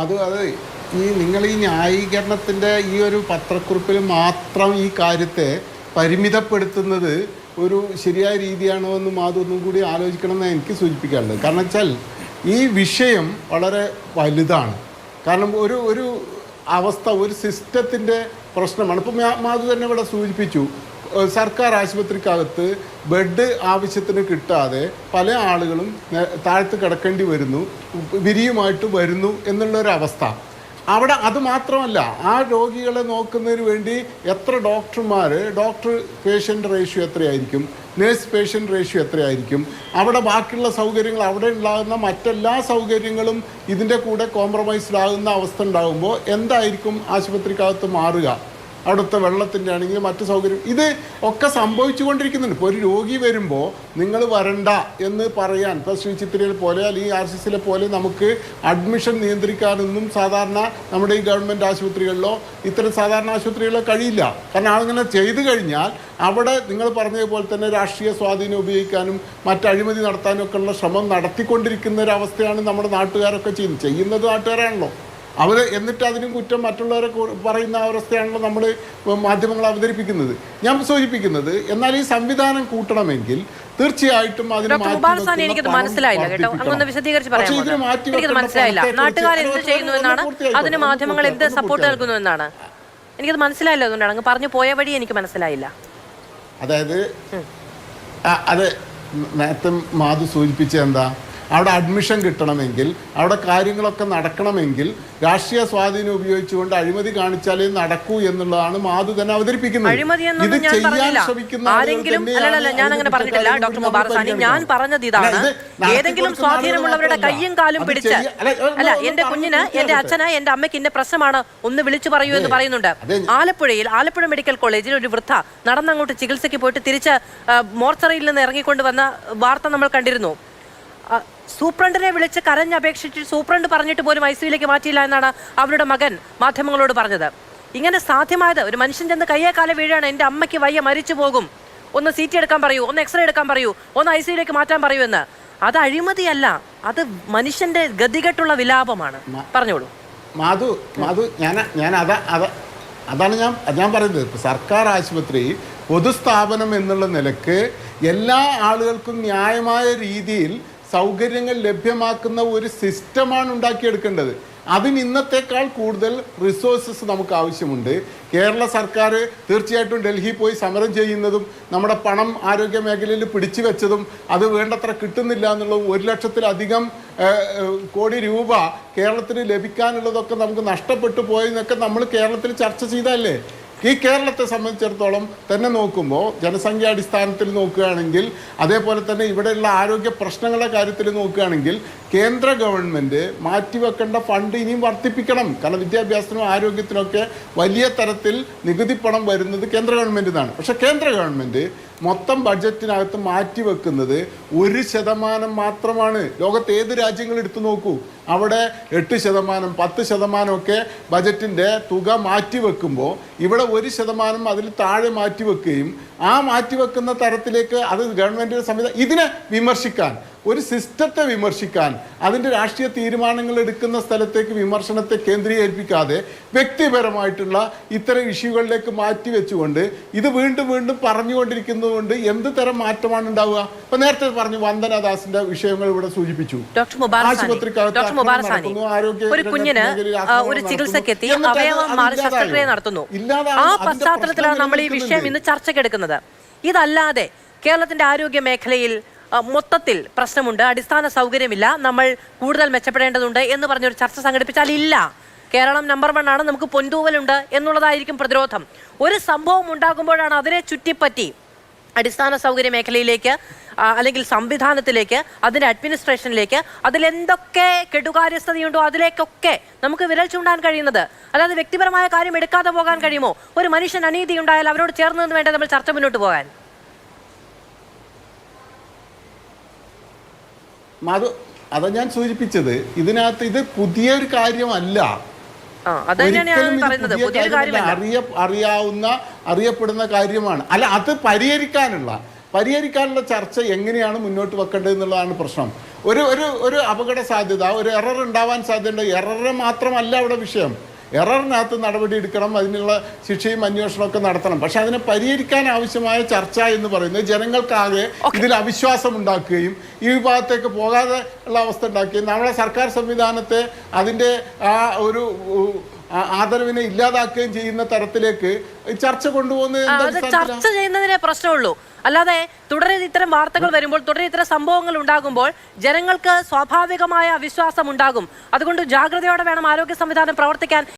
അത് ഈ നിങ്ങൾ ഈ ന്യായീകരണത്തിൻ്റെ ഈ ഒരു പത്രക്കുറിപ്പിൽ മാത്രം ഈ കാര്യത്തെ പരിമിതപ്പെടുത്തുന്നത് ഒരു ശരിയായ രീതിയാണോ എന്നും അതൊന്നും കൂടി ആലോചിക്കണമെന്ന് എനിക്ക് സൂചിപ്പിക്കാനുള്ളത്. കാരണം വെച്ചാൽ ഈ വിഷയം വളരെ വലുതാണ്. കാരണം ഒരു അവസ്ഥ, ഒരു സിസ്റ്റത്തിൻ്റെ പ്രശ്നമാണ്. ഇപ്പം മാധു തന്നെ ഇവിടെ സൂചിപ്പിച്ചു, സർക്കാർ ആശുപത്രിക്കകത്ത് ബെഡ് ആവശ്യത്തിന് കിട്ടാതെ പല ആളുകളും താഴത്ത് കിടക്കേണ്ടി വരുന്നു, വിരിയുമായിട്ട് വരുന്നു എന്നുള്ളൊരവസ്ഥ അവിടെ. അത് മാത്രമല്ല, ആ രോഗികളെ നോക്കുന്നതിന് വേണ്ടി എത്ര ഡോക്ടർമാർ, ഡോക്ടർ പേഷ്യൻ്റ് റേഷ്യോ എത്രയായിരിക്കും, നേഴ്സ് പേഷ്യൻ്റ് റേഷ്യോ എത്രയായിരിക്കും, അവിടെ ബാക്കിയുള്ള സൗകര്യങ്ങൾ, അവിടെ ഉണ്ടാകുന്ന മറ്റെല്ലാ സൗകര്യങ്ങളും ഇതിൻ്റെ കൂടെ കോംപ്രമൈസ്ഡാകുന്ന അവസ്ഥ ഉണ്ടാകുമ്പോൾ എന്തായിരിക്കും ആശുപത്രിക്കകത്ത് മാറുക? അവിടുത്തെ വെള്ളത്തിൻ്റെ ആണെങ്കിൽ മറ്റു സൗകര്യം, ഇത് ഒക്കെ സംഭവിച്ചുകൊണ്ടിരിക്കുന്നുണ്ട്. ഇപ്പോൾ ഒരു രോഗി വരുമ്പോൾ നിങ്ങൾ വരണ്ട എന്ന് പറയാൻ, ഇപ്പോൾ ശ്രീ ചിത്രയിൽ പോലെ അല്ലെങ്കിൽ RCCയിലെ പോലെ നമുക്ക് അഡ്മിഷൻ നിയന്ത്രിക്കാനൊന്നും സാധാരണ നമ്മുടെ ഈ ഗവൺമെൻറ് ആശുപത്രികളിലോ ഇത്തരം സാധാരണ ആശുപത്രികളിലോ കഴിയില്ല. കാരണം അങ്ങനെ ചെയ്തു കഴിഞ്ഞാൽ അവിടെ നിങ്ങൾ പറഞ്ഞതുപോലെ തന്നെ രാഷ്ട്രീയ സ്വാധീനം ഉപയോഗിക്കാനും മറ്റ് അഴിമതി നടത്താനും ഒക്കെ ഉള്ള ശ്രമം നടത്തിക്കൊണ്ടിരിക്കുന്ന ഒരു അവസ്ഥയാണ് നമ്മുടെ നാട്ടുകാരൊക്കെ ചെയ്യുന്നത് നാട്ടുകാരാണല്ലോ. അവർ എന്നിട്ട് അതിനും കുറ്റം മറ്റുള്ളവരെ പറയുന്ന അവസ്ഥയാണല്ലോ നമ്മൾ മാധ്യമങ്ങൾ അവതരിപ്പിക്കുന്നത്. ഞാൻ സൂചിപ്പിക്കുന്നത്, എന്നാൽ ഈ സംവിധാനം കൂട്ടണമെങ്കിൽ തീർച്ചയായിട്ടും അതിന് മാധ്യമങ്ങൾ എന്ത് സപ്പോർട്ട് നൽകുന്നു എന്നാണ് എനിക്കത് മനസ്സിലായില്ല. അതുകൊണ്ടാണ് അങ്ങ് പറഞ്ഞു പോയ വഴി എനിക്ക് മനസ്സിലായില്ല. അതായത് അത് നേരത്തെ മാധു സൂചിപ്പിച്ച എന്താ, അവിടെ അഡ്മിഷൻ കിട്ടണമെങ്കിൽ, അവിടെ കാര്യങ്ങളൊക്കെ നടക്കണമെങ്കിൽ രാഷ്ട്രീയ സ്വാധീനം ഉപയോഗിച്ചുകൊണ്ട് അഴിമതി കാണിച്ചാലേ നടക്കൂ എന്നുള്ളതാണ് മാധു തന്നെ അവതരിപ്പിക്കുന്നത്. ഇത് ചെയ്യാൻ ശ്രമിക്കുന്ന ഞാൻ അങ്ങനെ പറഞ്ഞിട്ടില്ല ഡോക്ടർ മുബാറക് സാനി. ഞാൻ പറഞ്ഞത് ഇതാണ്, ഏതെങ്കിലും സ്വാധീനമുള്ളവരുടെ കയ്യും കാലും പിടിച്ച്, അല്ല എന്റെ കുഞ്ഞിന്, എന്റെ അച്ഛന്, എന്റെ അമ്മയ്ക്ക് ഇന്ന പ്രശ്നമാണ്, ഒന്ന് വിളിച്ചു പറയൂ എന്ന് പറയുന്നുണ്ട്. ആലപ്പുഴ മെഡിക്കൽ കോളേജിൽ ഒരു വൃദ്ധ നടന്നങ്ങോട്ട് ചികിത്സയ്ക്ക് പോയിട്ട് തിരിച്ച് മോർച്ചറിയിൽ നിന്ന് ഇറങ്ങിക്കൊണ്ടുവന്ന വാർത്ത നമ്മൾ കണ്ടിരുന്നു. സൂപ്രണ്ടിനെ വിളിച്ച് കരഞ്ഞപേക്ഷിച്ച് സൂപ്രണ്ട് പറഞ്ഞിട്ട് പോലും ICUയിലേക്ക് മാറ്റിയില്ല എന്നാണ് അവരുടെ മകൻ മാധ്യമങ്ങളോട് പറഞ്ഞത്. ഇങ്ങനെ സാധ്യമായത്, ഒരു മനുഷ്യൻ ചെന്ന് കയ്യെ കാലം വീഴാണ്, എൻ്റെ അമ്മയ്ക്ക് വയ്യ, മരിച്ചു പോകും, ഒന്ന് CT എടുക്കാൻ പറയൂ, ഒന്ന് എക്സ്റേ എടുക്കാൻ പറയൂ, ഒന്ന് ICUയിലേക്ക് മാറ്റാൻ പറയൂ എന്ന്. അത് അഴിമതിയല്ല, അത് മനുഷ്യന്റെ ഗതികെട്ടുള്ള വിലാപമാണ്. പറഞ്ഞോളൂ മാധു. അതാണ് ഞാൻ പറയുന്നത്. സർക്കാർ ആശുപത്രി പൊതുസ്ഥാപനം എന്നുള്ള നിലക്ക് എല്ലാ ആളുകൾക്കും ന്യായമായ രീതിയിൽ സൗകര്യങ്ങൾ ലഭ്യമാക്കുന്ന ഒരു സിസ്റ്റമാണ് ഉണ്ടാക്കിയെടുക്കേണ്ടത്. അതിന് ഇന്നത്തേക്കാൾ കൂടുതൽ റിസോഴ്സസ് നമുക്ക് ആവശ്യമുണ്ട്. കേരള സർക്കാർ തീർച്ചയായിട്ടും ഡൽഹിയിൽ പോയി സമരം ചെയ്യുന്നതും നമ്മുടെ പണം ആരോഗ്യ മേഖലയിൽ പിടിച്ചു വെച്ചതും അത് വേണ്ടത്ര കിട്ടുന്നില്ല എന്നുള്ളതും 1 ലക്ഷത്തിലധികം കോടി രൂപ കേരളത്തിന് ലഭിക്കാനുള്ളതൊക്കെ നമുക്ക് നഷ്ടപ്പെട്ടു പോയെന്നൊക്കെ നമ്മൾ കേരളത്തിൽ ചർച്ച ചെയ്തതല്ലേ. ഈ കേരളത്തെ സംബന്ധിച്ചിടത്തോളം തന്നെ നോക്കുമ്പോൾ, ജനസംഖ്യാടിസ്ഥാനത്തിൽ നോക്കുകയാണെങ്കിൽ, അതേപോലെ തന്നെ ഇവിടെയുള്ള ആരോഗ്യ പ്രശ്നങ്ങളുടെ കാര്യത്തിൽ നോക്കുകയാണെങ്കിൽ, കേന്ദ്ര ഗവൺമെൻറ് മാറ്റിവെക്കേണ്ട ഫണ്ട് ഇനിയും വർദ്ധിപ്പിക്കണം. കാരണം വിദ്യാഭ്യാസത്തിനും ആരോഗ്യത്തിനൊക്കെ വലിയ തരത്തിൽ നികുതി പണം വരുന്നത് കേന്ദ്ര ഗവൺമെൻറ്റിനാണ്. പക്ഷേ കേന്ദ്ര ഗവൺമെൻറ് മൊത്തം ബഡ്ജറ്റിനകത്ത് മാറ്റിവെക്കുന്നത് 1% മാത്രമാണ്. ലോകത്ത് ഏത് രാജ്യങ്ങൾ എടുത്തു നോക്കൂ, അവിടെ 8%, 10% ഒക്കെ ബജറ്റിൻ്റെ തുക മാറ്റിവെക്കുമ്പോൾ ഇവിടെ 1% അതിൽ താഴെ മാറ്റിവെക്കുകയും ആ മാറ്റിവെക്കുന്ന തരത്തിലേക്ക് അത് ഗവൺമെൻറ്റിൻ്റെ സംവിധാനം, ഇതിനെ വിമർശിക്കാൻ, ഒരു സിസ്റ്റത്തെ വിമർശിക്കാൻ, അതിൻ്റെ രാഷ്ട്രീയ തീരുമാനങ്ങൾ എടുക്കുന്ന സ്ഥലത്തേക്ക് വിമർശനത്തെ കേന്ദ്രീകരിപ്പിക്കാതെ വ്യക്തിപരമായിട്ടുള്ള ഇത്തരം ഇഷ്യൂകളിലേക്ക് മാറ്റിവെച്ചുകൊണ്ട് ഇത് വീണ്ടും വീണ്ടും പറഞ്ഞുകൊണ്ടിരിക്കുന്നതുകൊണ്ട് എന്ത് തരം മാറ്റമാണ് ഉണ്ടാവുക? ഇപ്പൊ നേരത്തെ പറഞ്ഞു വന്ദനദാസിന്റെ വിഷയങ്ങൾ ഇവിടെ സൂചിപ്പിച്ചു. ഒരു കുഞ്ഞിന് ഒരു ചികിത്സക്കെത്തി അവയവം മാറി ശസ്ത്രക്രിയ നടത്തുന്നു. ആ പശ്ചാത്തലത്തിലാണ് നമ്മൾ ഈ വിഷയം ഇന്ന് ചർച്ചയ്ക്കെടുക്കുന്നത്. ഇതല്ലാതെ കേരളത്തിന്റെ ആരോഗ്യ മേഖലയിൽ മൊത്തത്തിൽ പ്രശ്നമുണ്ട്, അടിസ്ഥാന സൗകര്യമില്ല, നമ്മൾ കൂടുതൽ മെച്ചപ്പെടേണ്ടതുണ്ട് എന്ന് പറഞ്ഞൊരു ചർച്ച സംഘടിപ്പിച്ചാൽ ഇല്ല. കേരളം നമ്പർ 1 ആണ്, നമുക്ക് പൊന്തൂവലുണ്ട് എന്നുള്ളതായിരിക്കും പ്രതിരോധം. ഒരു സംഭവം ഉണ്ടാകുമ്പോഴാണ് അതിനെ ചുറ്റിപ്പറ്റി അടിസ്ഥാന സൗകര്യ മേഖലയിലേക്ക് അല്ലെങ്കിൽ സംവിധാനത്തിലേക്ക്, അതിൻ്റെ അഡ്മിനിസ്ട്രേഷനിലേക്ക്, അതിലെന്തൊക്കെ കെടുകാര്യസ്ഥതയുണ്ടോ അതിലേക്കൊക്കെ നമുക്ക് വിരൽ ചൂണ്ടാൻ കഴിയുന്നത്. അല്ലാതെ വ്യക്തിപരമായ കാര്യം എടുക്കാതെ പോകാൻ കഴിയുമോ? ഒരു മനുഷ്യൻ അനീതി ഉണ്ടായാൽ അവരോട് ചേർന്ന് നിന്ന് വേണ്ടേ നമ്മൾ ചർച്ച മുന്നോട്ട് പോകാൻ? മാധു, അതാ ഞാൻ സൂചിപ്പിച്ചത്, ഇതിനകത്ത് ഇത് പുതിയൊരു കാര്യമല്ല, അറിയപ്പെടുന്ന കാര്യമാണ്. അല്ല, അത് പരിഹരിക്കാനുള്ള ചർച്ച എങ്ങനെയാണ് മുന്നോട്ട് വെക്കേണ്ടത് എന്നുള്ളതാണ് പ്രശ്നം. ഒരു ഒരു ഒരു അപകട സാധ്യത, ഒരു എറർ ഉണ്ടാവാൻ സാധ്യതയുണ്ട്. എററ് മാത്രമല്ല അവിടെ വിഷയം. എററിനകത്ത് നടപടി എടുക്കണം, അതിനുള്ള ശിക്ഷയും അന്വേഷണമൊക്കെ നടത്തണം. പക്ഷെ അതിനെ പരിഹരിക്കാൻ ആവശ്യമായ ചർച്ച എന്ന് പറയുന്നത് ജനങ്ങൾക്കാകെ ഇതിൽ അവിശ്വാസം ഉണ്ടാക്കുകയും ഈ വിഭാഗത്തേക്ക് പോകാതെ ഉള്ള അവസ്ഥ ഉണ്ടാക്കുകയും നമ്മുടെ സർക്കാർ സംവിധാനത്തെ അതിൻ്റെ ആ ഒരു ആദരവിനെ ഇല്ലാതാക്കുകയും ചെയ്യുന്ന തരത്തിലേക്ക് ചർച്ച കൊണ്ടുപോകുന്നത് ചർച്ച ചെയ്യുന്നതിനെ പ്രശ്നമുള്ളൂ. അല്ലാതെ തുടരെ ഇത്തരം വാർത്തകൾ വരുമ്പോൾ, തുടരെ ഇത്തരം സംഭവങ്ങൾ ഉണ്ടാകുമ്പോൾ ജനങ്ങൾക്ക് സ്വാഭാവികമായ അവിശ്വാസം ഉണ്ടാകും. അതുകൊണ്ട് ജാഗ്രതയോടെ വേണം ആരോഗ്യ സംവിധാനം പ്രവർത്തിക്കാൻ.